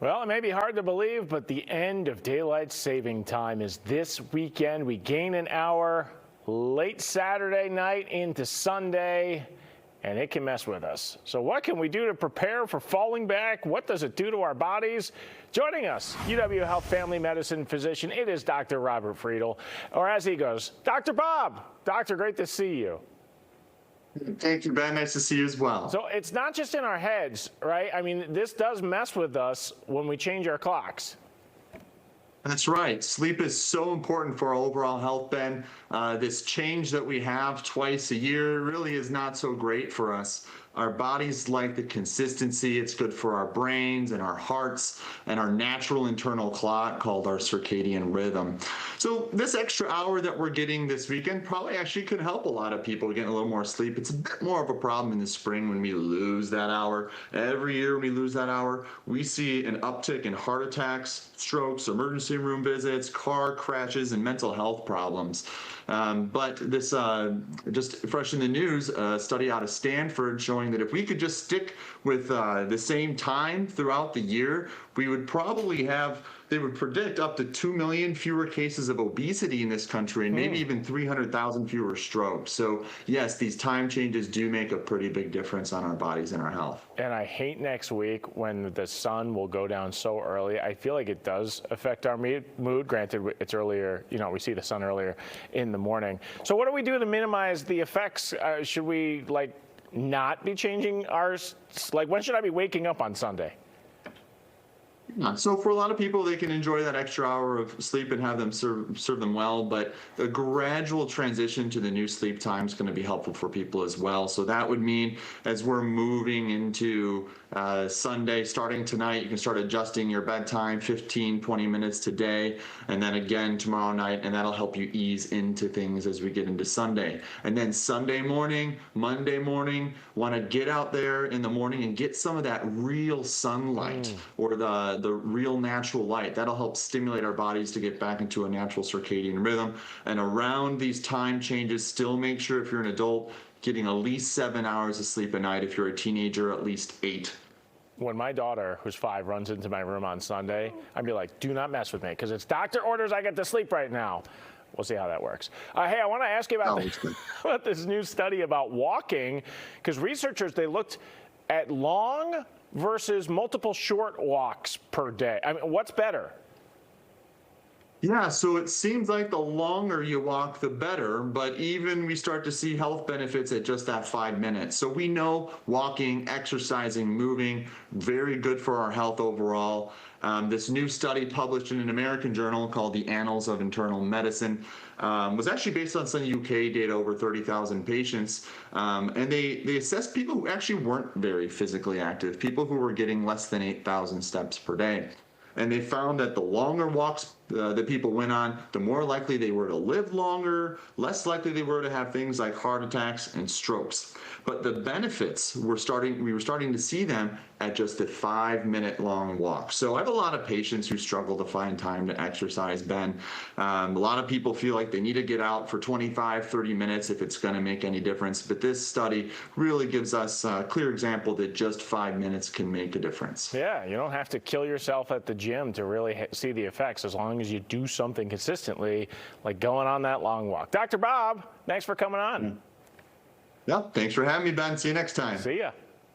Well, it may be hard to believe, but the end of daylight saving time is this weekend. We gain an hour late Saturday night into Sunday, and it can mess with us. So what can we do to prepare for falling back? What does it do to our bodies? Joining us, UW Health Family Medicine physician, it is Dr. Robert Freidel, or as he goes, Dr. Bob. Doctor, great to see you. Thank you, Ben. Nice to see you as well. So it's not just in our heads, right? I mean, this does mess with us when we change our clocks. That's right. Sleep is so important for our overall health, Ben. This change that we have twice a year really is not so great for us. Our bodies like the consistency. It's good for our brains and our hearts and our natural internal clock called our circadian rhythm. So this extra hour that we're getting this weekend probably actually could help a lot of people get a little more sleep. It's a bit more of a problem in the spring when we lose that hour. Every year when we lose that hour, we see an uptick in heart attacks, strokes, emergency room visits, car crashes, and mental health problems. But this, just fresh in the news, a study out of Stanford showing that if we could just stick with the same time throughout the year, we would probably have, they would predict up to 2 million fewer cases of obesity in this country and maybe even 300,000 fewer strokes. So yes, these time changes do make a pretty big difference on our bodies and our health. And I hate next week when the sun will go down so early. I feel like it does affect our mood. Granted, it's earlier, you know, we see the sun earlier in the morning. So what do we do to minimize the effects? Should we not be changing ours? When should I be waking up on Sunday? So for a lot of people, they can enjoy that extra hour of sleep and have them serve them well, but a gradual transition to the new sleep time is going to be helpful for people as well. So that would mean as we're moving into Sunday, starting tonight, you can start adjusting your bedtime 15, 20 minutes today, and then again tomorrow night, and that'll help you ease into things as we get into Sunday. And then Sunday morning, Monday morning, want to get out there in the morning and get some of that real sunlight or the real natural light. That'll help stimulate our bodies to get back into a natural circadian rhythm. And around these time changes, still make sure if you're an adult, getting at least 7 hours of sleep a night. If you're a teenager, at least 8. When my daughter, who's 5, runs into my room on Sunday, I'd be like, do not mess with me, because it's doctor orders I get to sleep right now. We'll see how that works. Hey, I want to ask you about, about this new study about walking, because researchers, they looked at long versus multiple short walks per day. I mean, what's better? Yeah, so it seems like the longer you walk, the better, but even we start to see health benefits at just that 5 minutes. So we know walking, exercising, moving, very good for our health overall. This new study published in an American journal called the Annals of Internal Medicine was actually based on some UK data, over 30,000 patients. And they assessed people who actually weren't very physically active, people who were getting less than 8,000 steps per day. And they found that the longer walks that people went on, the more likely they were to live longer, less likely they were to have things like heart attacks and strokes. But the benefits, we were starting to see them at just a 5-minute long walk. So I have a lot of patients who struggle to find time to exercise, Ben. A lot of people feel like they need to get out for 25, 30 minutes if it's going to make any difference. But this study really gives us a clear example that just 5 minutes can make a difference. Yeah, you don't have to kill yourself at the gym to really see the effects, as long as you do something consistently, like going on that long walk. Dr. Bob, thanks for coming on. Yeah, thanks for having me, Ben. See you next time. See ya.